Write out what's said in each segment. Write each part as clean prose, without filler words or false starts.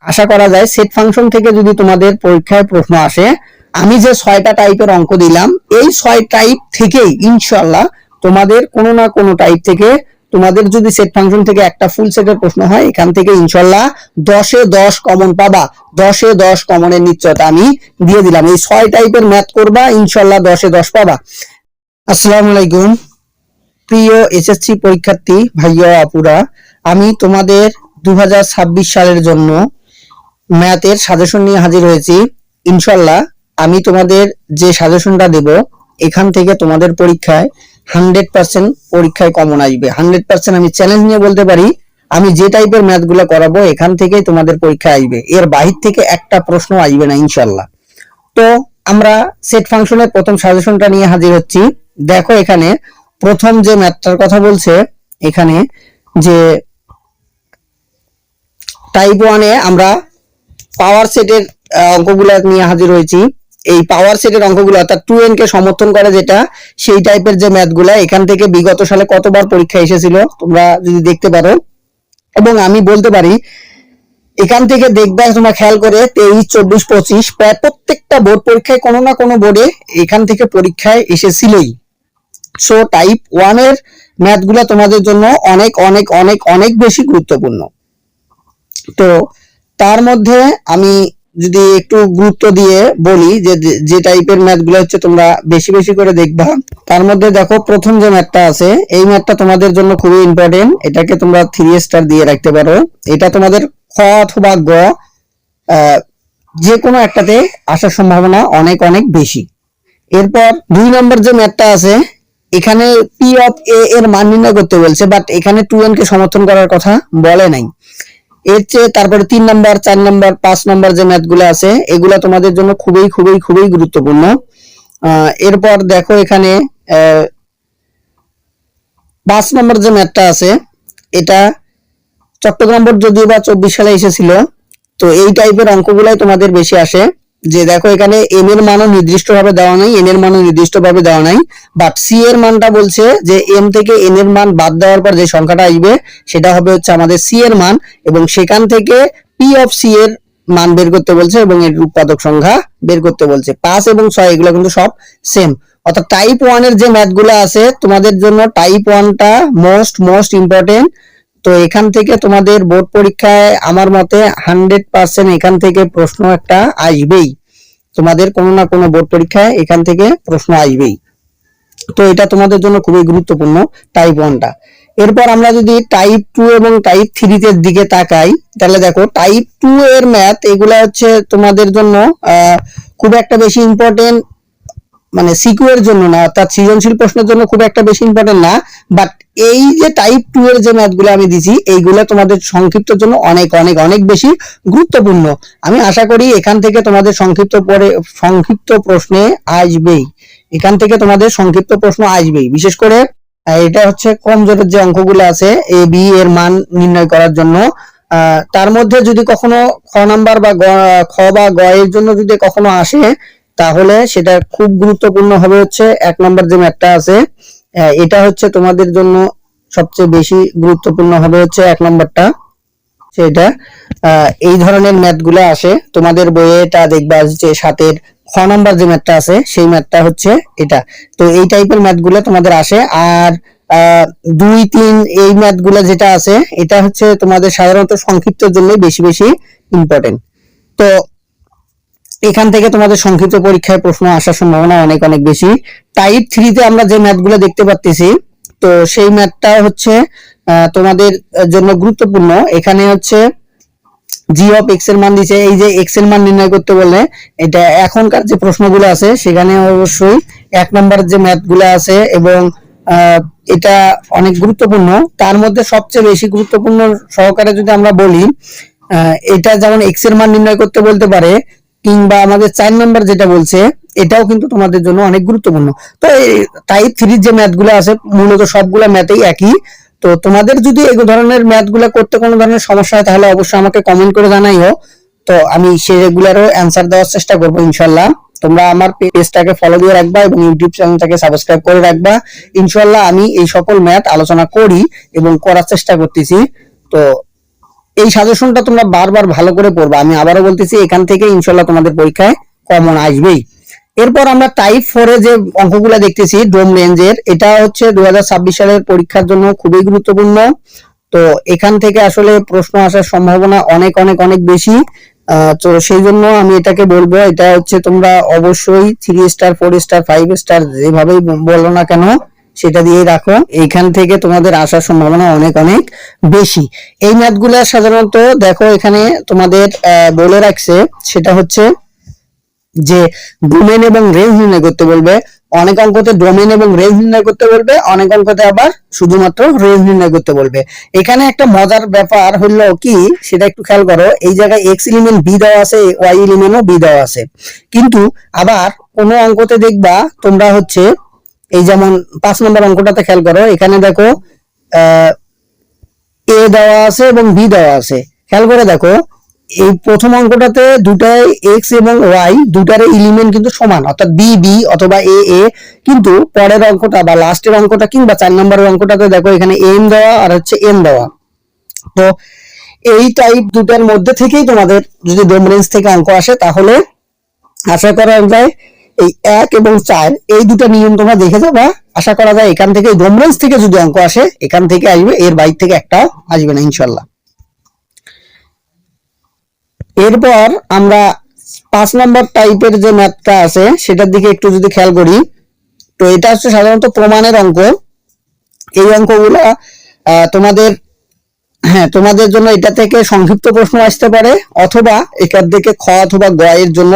আশা করা যায় set function থেকে যদি তোমাদের পরীক্ষায় প্রশ্ন আসে, আমি যে 6টা টাইপের অঙ্ক দিলাম এই 6 টাইপ থেকেই ইনশাআল্লাহ তোমাদের কোনো না কোনো টাইপ থেকে, তোমাদের যদি সেট ফাংশন থেকে একটা ফুল সেটের প্রশ্ন হয় এখান থেকে ইনশাআল্লাহ 10-এ 10 কমন পাবা। 10-এ 10 কমনের নিশ্চয়তা আমি দিয়ে দিলাম। এই 6 টাইপের ম্যাথ করবা, ইনশাআল্লাহ 10-এ 10 পাবা। আসসালামু আলাইকুম প্রিয় এসএসসি পরীক্ষার্থী ভাইয়া আপুরা, আমি তোমাদের 2026 সালের জন্য ম্যাথের সাজেশন নিয়ে হাজির হয়েছি। ইনশাআল্লাহ আমি তোমাদের যে সাজেশনটা দেব এখান থেকে তোমাদের পরীক্ষায় 100% পরীক্ষায় কমন আসবে। 100% আমি চ্যালেঞ্জ নিয়ে বলতে পারি, আমি যে টাইপের ম্যাথগুলো করাবো এখান থেকেই তোমাদের পরীক্ষা আসবে, এর বাহির থেকে একটা প্রশ্ন আসবে না ইনশাআল্লাহ। তো আমরা সেট ফাংশনের প্রথম সাজেশনটা নিয়ে হাজির হচ্ছি। দেখো এখানে প্রথম যে ম্যাথটার কথা বলছে, এখানে যে টাইপ 1-এ আমরা পাওয়ার সেটের অঙ্কগুলো নিয়ে হাজির হয়েছি। এই পাওয়ার সেটের অঙ্কগুলো অর্থাৎ 2n কে সমর্থন করে যেটা, সেই টাইপের যে ম্যাথগুলো এখান থেকে বিগত সালে কতবার পরীক্ষা এসেছিল তোমরা যদি দেখতে পারো, এবং আমি বলতে পারি এখান থেকে দেখবে তোমরা খেয়াল করে 23, 24, 25 প্রায় প্রত্যেকটা বোর্ড পরীক্ষায় কোনো না কোনো বোর্ডে এখান থেকে পরীক্ষায় এসেছিলই। সো টাইপ 1 এর ম্যাথগুলো তোমাদের জন্য অনেক অনেক অনেক অনেক বেশি গুরুত্বপূর্ণ। তো তার মধ্যে আমি যদি একটু গুরুত্ব দিয়ে বলি যে যে টাইপের ম্যাথগুলো হচ্ছে তোমরা বেশি বেশি করে দেখবা, তার মধ্যে দেখো প্রথম যে ম্যাথটা আছে এই ম্যাথটা তোমাদের জন্য খুবই ইম্পর্টেন্ট। এটাকে তোমরা 3 স্টার দিয়ে রাখতে পারো। এটা তোমাদের খ অথবা গ যে কোনো একটাতে আসার সম্ভাবনা অনেক অনেক বেশি। এরপর 2 নম্বর যে ম্যাথটা আছে এখানে পি অফ এ এর মান নির্ণয় করতে বলছে, বাট এখানে 2n কে সমর্থন করার কথা বলে নাই। এর চেয়ে তারপরে 3 নাম্বার, 4 নাম্বার, 5 নাম্বার যে ম্যাথগুলো আছে এগুলা তোমাদের জন্য খুবই খুবই খুবই গুরুত্বপূর্ণ। এরপর দেখো এখানে 5 নাম্বার যে ম্যাথটা আছে এটা চট্টগ্রাম বোর্ড যদিও বা 24 সালে এসেছিল, তো এই টাইপের অঙ্কগুলাই তোমাদের বেশি আসে। যে দেখো এখানে m এর মানও নির্দিষ্টভাবে দেওয়া নাই, n এর মানও নির্দিষ্টভাবে দেওয়া নাই, বাট c এর মানটা বলছে যে m থেকে n এর মান বাদ দেওয়ার পর যে সংখ্যাটা আসবে সেটা হবে হচ্ছে আমাদের c এর মান, এবং সেখান থেকে p অফ c এর মান বের করতে বলছে এবং এর উৎপাদক সংখ্যা বের করতে বলছে। 5 এবং 6 এগুলো কিন্তু সব সেম। অর্থাৎ টাইপ 1 এর যে ম্যাথগুলো আছে তোমাদের জন্য টাইপ 1টা মোস্ট ইম্পর্টেন্ট। তো এখান থেকে তোমাদের বোর্ড পরীক্ষায় আমার মতে 100% এখান থেকে প্রশ্ন একটা আসবেই। তোমাদের কোনো না কোনো বোর্ড পরীক্ষায় এখান থেকে প্রশ্ন আসবেই। তো এটা তোমাদের জন্য খুবই গুরুত্বপূর্ণ টাইপ 1টা। এরপর আমরা যদি টাইপ 2 এবং টাইপ 3 এর দিকে তাকাই, তাহলে দেখো টাইপ 2 এর ম্যাথ এগুলা হচ্ছে তোমাদের জন্য খুব একটা বেশি ইম্পর্টেন্ট, মানে সিকিউ এর জন্য না, অর্থাৎ সৃজনশীল প্রশ্নের জন্য খুব একটা বেশি ইম্পর্টেন্ট না, বাট এই যে টাইপ 2 এর যে ম্যাথগুলো আমি দিছি এইগুলো তোমাদের সংক্ষিপ্তের জন্য অনেক অনেক অনেক বেশি গুরুত্বপূর্ণ। আমি আশা করি এখান থেকে তোমাদের সংক্ষিপ্ত প্রশ্নে আসবেই, এখান থেকে তোমাদের সংক্ষিপ্ত প্রশ্ন আসবেই। বিশেষ করে এটা হচ্ছে কম জোরের যে অঙ্কগুলো আছে এ বি এর মান নির্ণয় করার জন্য। তার মধ্যে যদি কখনো খ নাম্বার বা খ বা গ এর জন্য যদি কখনো আসে তাহলে সেটা খুব গুরুত্বপূর্ণ হবে হচ্ছে 1 নম্বর যে ম্যাথটা আছে, এটা হচ্ছে তোমাদের জন্য সবচেয়ে বেশি গুরুত্বপূর্ণ হবে হচ্ছে 1 নম্বরটা। সেটা এই ধরনের ম্যাথগুলো আসে তোমাদের বইয়ে, এটা দেখবা যে 7-এর খ নাম্বার যে ম্যাথটা আছে সেই ম্যাথটা হচ্ছে এটা। তো এই টাইপের ম্যাথগুলো তোমাদের আসে। আর 2, 3 এই ম্যাথগুলো যেটা আছে এটা হচ্ছে তোমাদের সাধারণত সংক্ষিপ্তের জন্য বেশি বেশি ইম্পর্টেন্ট। তো এখান থেকে তোমাদের সংক্ষিপ্ত পরীক্ষায় প্রশ্ন আসার সম্ভাবনা অনেক অনেক বেশি। টাইপ 3 তে আমরা যে ম্যাথগুলো দেখতে পাচ্ছি, তো সেই ম্যাথটা হচ্ছে তোমাদের জন্য গুরুত্বপূর্ণ। এখানে হচ্ছে জি অফ এক্স এর মান দিয়েছে, এই যে এক্স এর মান নির্ণয় করতে বললে এটা এখনকার যে প্রশ্নগুলো আছে সেখানে অবশ্যই 1 নম্বরের যে ম্যাথগুলো আছে এবং এটা অনেক গুরুত্বপূর্ণ। তার মধ্যে সবচেয়ে বেশি গুরুত্বপূর্ণ সহকারে যদি আমরা বলি, এটা যেমন এক্স এর মান নির্ণয় করতে বলতে পারে, কিংবা আমাদের 4 নম্বর যেটা বলছে এটাও কিন্তু তোমাদের জন্য অনেক গুরুত্বপূর্ণ। তো এই টাইপ 3 যে ম্যাথগুলো আছে মূলত সবগুলো ম্যাথই একই। তো তোমাদের যদি এই ধরনের ম্যাথগুলো করতে কোনো ধরনের সমস্যা হয় তাহলে অবশ্যই আমাকে কমেন্ট করে জানাইও, তো আমি সেগুলোরও অ্যানসার দেওয়ার চেষ্টা করব ইনশাআল্লাহ। তোমরা আমার পেজটাকে ফলো দিয়ে রাখবা এবং ইউটিউব চ্যানেলটাকে সাবস্ক্রাইব করে রাখবা। ইনশাআল্লাহ আমি এই সকল ম্যাথ আলোচনা করি এবং করার চেষ্টা করতেছি। তো এই সাজেশনটা তোমরা বারবার ভালো করে পড়বা, আমি আবারও বলতেছি এখান থেকে ইনশাল্লাহ তোমাদের পরীক্ষায় কমন আসবেই। এরপর আমরা টাইপ 4 এ যে অঙ্কগুলো দেখতেছি ডোম রেঞ্জের, এটা হচ্ছে 2026 সালের পরীক্ষার জন্য খুবই গুরুত্বপূর্ণ। তো এখান থেকে আসলে প্রশ্ন আসার সম্ভাবনা অনেক অনেক অনেক বেশি। তো সেই জন্য আমি এটাকে বলবো, এটা হচ্ছে তোমরা অবশ্যই 3 স্টার 4 স্টার 5 স্টার যেভাবেই বলো না কেন সেটা দিয়েই রাখো, এইখান থেকে তোমাদের আসার সম্ভাবনা অনেক অনেক বেশি। এই ম্যাথগুলো সাধারণত দেখো এখানে তোমাদের বলে রাখছে, সেটা হচ্ছে যে ডোমেন এবং রেঞ্জ নির্ণয় করতে বলবে। অনেক অঙ্কতে ডোমেন এবং রেঞ্জ নির্ণয় করতে বলবে, অনেক অঙ্কতে আবার শুধুমাত্র রেঞ্জ নির্ণয় করতে বলবে। এখানে একটা মজার ব্যাপার হলো কি, সেটা একটু খেয়াল করো, এই জায়গায় এক্স এলিমেন্ট বি দেওয়া আছে, ওয়াই এলিমেন্টও বি দেওয়া আছে, কিন্তু আবার কোনো অঙ্কতে দেখবা তোমরা হচ্ছে এই যেমন 5 নম্বর অঙ্কটাতে খেয়াল করো, এখানে দেখো এ দেওয়া আছে এবং বি দেওয়া আছে। খেয়াল করে দেখো এই প্রথম অঙ্কটাতে দুটাই এক্স এবং ওয়াই দুটার এলিমেন্ট কিন্তু সমান, অর্থাৎ বি বি অথবা এ এ, কিন্তু পরের অঙ্কটা বা লাস্টের অঙ্কটা কিংবা 4 নম্বরের অঙ্কটাতে দেখো এখানে এম দেওয়া আর হচ্ছে এন দেওয়া। তো এই টাইপ দুটার মধ্যে থেকেই তোমাদের যদি ডোম রেঞ্জ থেকে অঙ্ক আসে তাহলে আশা করা যায় এই 1 এবং 4 এই দুটো নিয়ম তোমরা দেখে যাবা, আশা করা যায় এখান থেকে ডোম রেঞ্জ থেকে যদি অঙ্ক আসে এখান থেকে আসবে, এর বাইরে থেকে একটাও আসবে না ইনশাল্লাহ। এরপর আমরা 5 নম্বর টাইপের যে ম্যাথটা আছে সেটার দিকে একটু যদি খেয়াল করি, তো এটা হচ্ছে সাধারণত প্রমাণের অঙ্ক। এই অঙ্কগুলো তোমাদের তোমাদের জন্য এটা থেকে সংক্ষিপ্ত প্রশ্ন আসতে পারে, অথবা এখান থেকে খ অথবা গ এর জন্য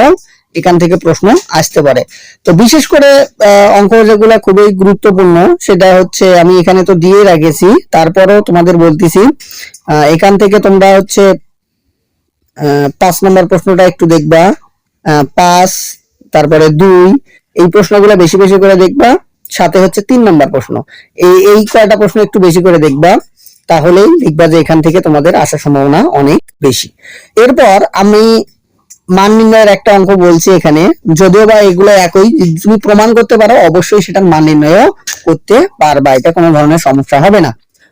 এখান থেকে প্রশ্ন আসতে পারে। তো বিশেষ করে অঙ্ক যেগুলো খুবই গুরুত্বপূর্ণ সেটা হচ্ছে আমি এখানে তো দিয়ে রেখেছি, তারপরেও তোমাদের বলতেছি এখান থেকে তোমরা হচ্ছে 5 নম্বর প্রশ্নটা একটু দেখবা, 5 তারপরে 2 এই প্রশ্নগুলো বেশি বেশি করে দেখবা, সাথে হচ্ছে 3 নম্বর প্রশ্ন, এই কয়টা প্রশ্ন একটু বেশি করে দেখবা, তাহলেই দেখবা যে এখান থেকে তোমাদের আসার সম্ভাবনা অনেক বেশি। এরপর আমি মান নির্ণয়ের একটা অঙ্ক বলছি এখানে, যদিও বা এগুলো একই, তুমি প্রমাণ করতে পারো অবশ্যই সেটার মান নির্ণয়ও করতে পারবা, এটা কোনো ধরনের সমস্যা হবে না।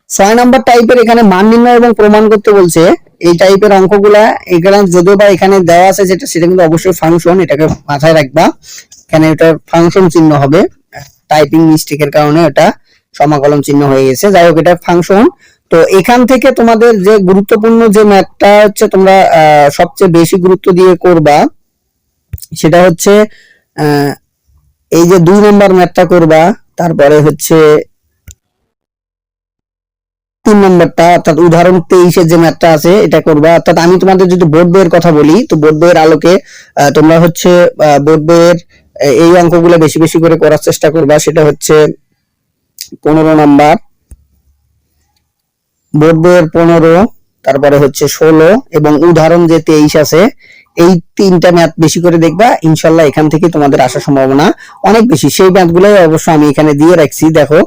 6 নম্বর টাইপের এখানে মান নির্ণয় এবং প্রমাণ করতে বলছে। এই টাইপের অঙ্কগুলা এখানে যদিও বা এখানে দেওয়া আছে যেটা, সেটা কিন্তু অবশ্যই ফাংশন, এটাকে মাথায় রাখবা, এখানে এটা ফাংশন চিহ্ন হবে, টাইপিং মিস্টেকের কারণে এটা সমাকলন চিহ্ন হয়ে গেছে, যাই হোক এটা ফাংশন। তো এখান থেকে তোমাদের যে গুরুত্বপূর্ণ যে ম্যাথটা হচ্ছে তোমরা সবচেয়ে বেশি গুরুত্ব দিয়ে করবা সেটা হচ্ছে এই যে 2 নম্বর ম্যাথটা করবা, তারপরে হচ্ছে 3 নম্বরটা অর্থাৎ উদাহরণ 23 এর যে ম্যাথটা আছে এটা করবা। অর্থাৎ আমি তোমাদের যদি বোর্ড বইয়ের কথা বলি, তো বোর্ড বইয়ের আলোকে তোমরা হচ্ছে বোর্ড বইয়ের এই অঙ্কগুলো বেশি বেশি করে করার চেষ্টা করবা। সেটা হচ্ছে 15 নাম্বার, বোর্ড বইয়ের 15, তারপরে হচ্ছে 16 এবং উদাহরণ যে 23 আছে, এই তিনটা ম্যাথ বেশি করে দেখবা, ইনশাল্লাহ এখান থেকে তোমাদের আসার সম্ভাবনা অনেক বেশি। সেই ম্যাথগুলোই অবশ্য আমি এখানে দিয়ে রাখছি, দেখো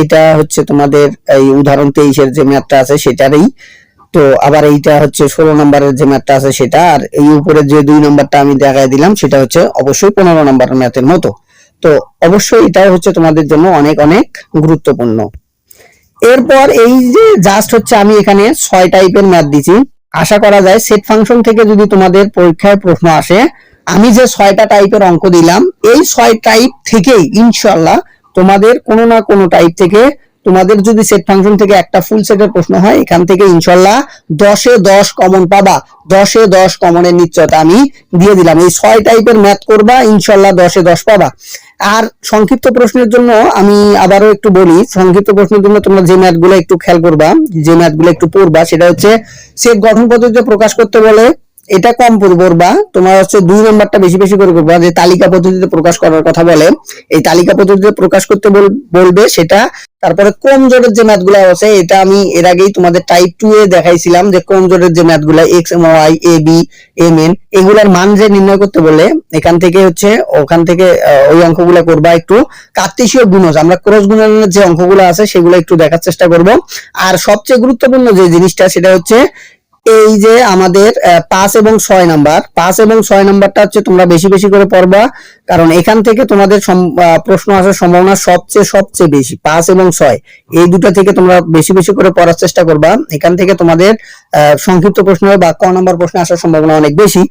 এটা হচ্ছে তোমাদের এই উদাহরণ 23 এর যে ম্যাথটা আছে সেটারই, তো আবার এইটা হচ্ছে 16 নম্বরের যে ম্যাথটা আছে সেটা, আর এই উপরে যে 2 নম্বরটা আমি দেখায় দিলাম সেটা হচ্ছে অবশ্যই 15 নম্বরের ম্যাথের মতো। তো অবশ্যই এটাও হচ্ছে তোমাদের জন্য অনেক অনেক গুরুত্বপূর্ণ। এরপর এই যে জাস্ট হচ্ছে আমি এখানে 6 টাইপের ম্যাথ দিছি, আশা করা যায় সেট ফাংশন থেকে যদি তোমাদের পরীক্ষায় প্রশ্ন আসে, আমি যে 6টা টাইপের অঙ্ক দিলাম এই 6 টাইপ থেকেই ইনশাআল্লাহ তোমাদের কোনো না কোনো টাইপ থেকে, তোমাদের যদি সেট ফাংশন থেকে একটা ফুল সেটের প্রশ্ন হয় এখান থেকে ইনশাআল্লাহ 10 এ 10 কমন পাবা, 10 এ 10 কমনের নিশ্চয়তা আমি দিয়ে দিলাম। এই 6 টাইপের ম্যাথ করবা, ইনশাআল্লাহ 10 এ 10 পাবা। আর সংক্ষিপ্ত প্রশ্নের জন্য আমি আবারও একটু বলি, সংক্ষিপ্ত প্রশ্নের জন্য তোমরা যে ম্যাথগুলো একটু খেয়াল করবা, যে ম্যাথগুলো একটু পড়বা, সেটা হচ্ছে সেট গঠন পদ্ধতিতে প্রকাশ করতে বলে এটা কম পড়বা, তোমার হচ্ছে 2 নাম্বারটা বেশি বেশি করে করবা। যে তালিকা পদ্ধতিতে প্রকাশ করার কথা বলে, এই তালিকা পদ্ধতিতে প্রকাশ করতে বলবে সেটা। তারপরে কম জোরের যে ম্যাথগুলো আছে, এটা আমি এর আগেই তোমাদের টাইপ 2 এ দেখাইছিলাম যে কম জোরের যে ম্যাথগুলো x M Y A B M N, এগুলার মান যে নির্ণয় করতে বলে এখান থেকে হচ্ছে ওখান থেকে ওই অঙ্কগুলো করবা। একটু কার্তেশীয় গুণজ, আমরা ক্রস গুণনের যে অঙ্কগুলো আছে সেগুলো একটু দেখার চেষ্টা করব। আর সবচেয়ে গুরুত্বপূর্ণ যে জিনিসটা সেটা হচ্ছে এই যে আমাদের 5 এবং 6 নাম্বার, 5 এবং 6 নাম্বারটা হচ্ছে তোমরা বেশি বেশি করে পড়বা, কারণ এখান থেকে তোমাদের প্রশ্ন আসার সম্ভাবনা সবচেয়ে বেশি। 5 এবং 6 এই দুটো থেকে তোমরা বেশি বেশি করে পড়ার চেষ্টা করবা। এখান থেকে তোমাদের সংক্ষিপ্ত প্রশ্ন বা ক নাম্বার প্রশ্ন আসার সম্ভাবনা অনেক বেশি।